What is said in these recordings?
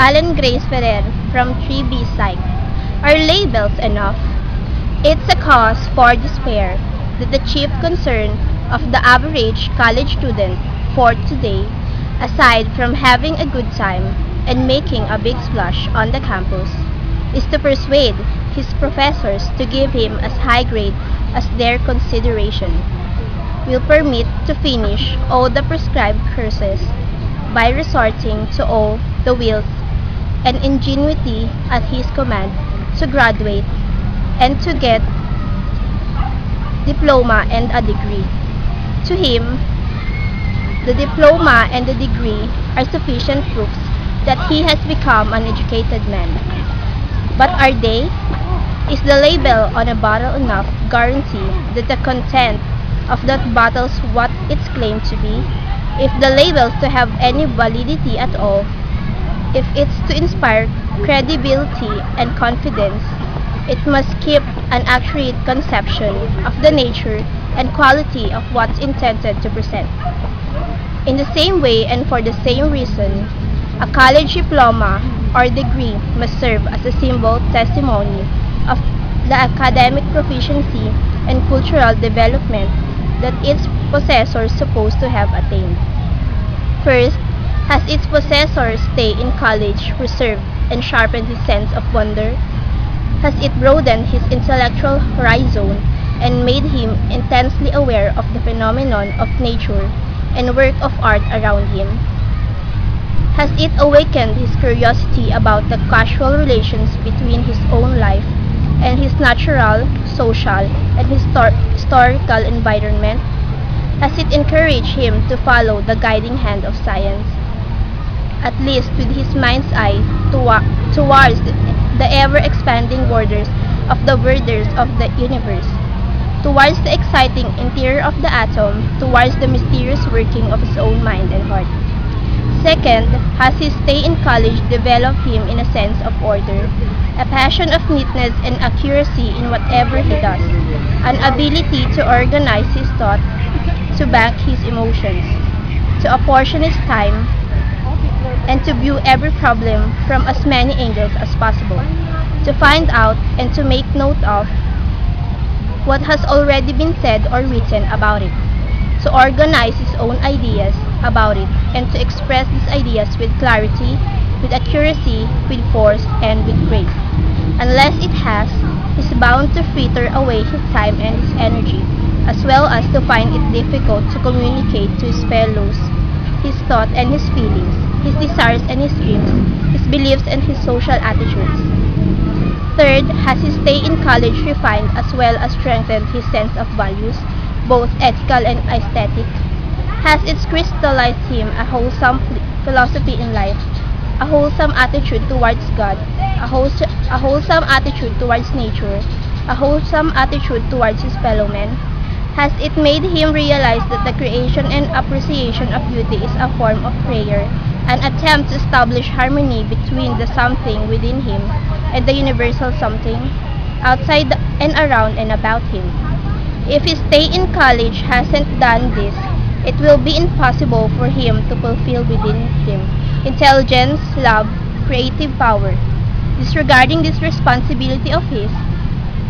Alan Grace Ferrer from 3B Psych. Are labels enough? It's a cause for despair that the chief concern of the average college student for today, aside from having a good time and making a big splash on the campus, is to persuade his professors to give him as high grade as their consideration will permit to finish all the prescribed courses by resorting to all the wills and ingenuity at his command to graduate and to get diploma and a degree. To him, the diploma and the degree are sufficient proofs that he has become an educated man. But are they? Is the label on a bottle enough guarantee that the content of that bottle's what it's claimed to be? If the label's to have any validity at all, if it's to inspire credibility and confidence, it must keep an accurate conception of the nature and quality of what's intended to present. In the same way and for the same reason, a college diploma or degree must serve as a symbol testimony of the academic proficiency and cultural development that its possessor is supposed to have attained. First, has its possessor's stay in college preserved and sharpened his sense of wonder? Has it broadened his intellectual horizon and made him intensely aware of the phenomenon of nature and work of art around him? Has it awakened his curiosity about the causal relations between his own life and his natural, social, and historical environment? Has it encouraged him to follow the guiding hand of science, at least with his mind's eye towards the ever-expanding borders of the borders of the universe, towards the exciting interior of the atom, towards the mysterious working of his own mind and heart? Second, has his stay in college developed him in a sense of order, a passion of neatness and accuracy in whatever he does, an ability to organize his thought, to bank his emotions, to apportion his time, and to view every problem from as many angles as possible, to find out and to make note of what has already been said or written about it, to organize his own ideas about it, and to express these ideas with clarity, with accuracy, with force, and with grace. Unless it has, he is bound to fritter away his time and his energy, as well as to find it difficult to communicate to his fellows his thought and his feelings, his desires and his dreams, his beliefs and his social attitudes. Third, has his stay in college refined as well as strengthened his sense of values, both ethical and aesthetic? Has it crystallized him a wholesome philosophy in life, a wholesome attitude towards God, a wholesome attitude towards nature, a wholesome attitude towards his fellow men? Has it made him realize that the creation and appreciation of beauty is a form of prayer, an attempt to establish harmony between the something within him and the universal something outside and around and about him? If his stay in college hasn't done this, it will be impossible for him to fulfill within him intelligence, love, creative power. Disregarding this responsibility of his,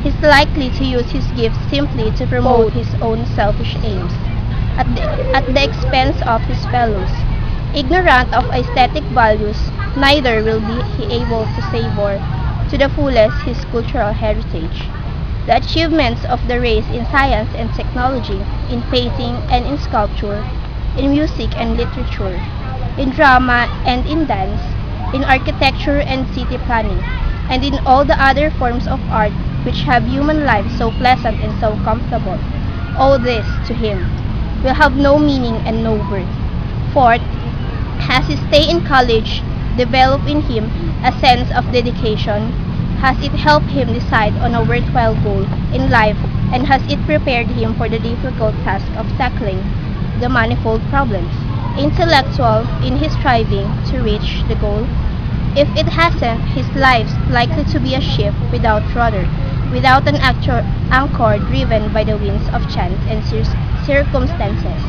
he's likely to use his gifts simply to promote his own selfish aims at the expense of his fellows. Ignorant of aesthetic values, neither will be he able to savor to the fullest his cultural heritage. The achievements of the race in science and technology, in painting and in sculpture, in music and literature, in drama and in dance, in architecture and city planning, and in all the other forms of art which have human lives so pleasant and so comfortable. All this, to him, will have no meaning and no worth. Fourth, has his stay in college developed in him a sense of dedication? Has it helped him decide on a worthwhile goal in life, and has it prepared him for the difficult task of tackling the manifold problems intellectual in his striving to reach the goal? If it hasn't, his life's likely to be a ship without rudder, without an anchor driven by the winds of chance and circumstances.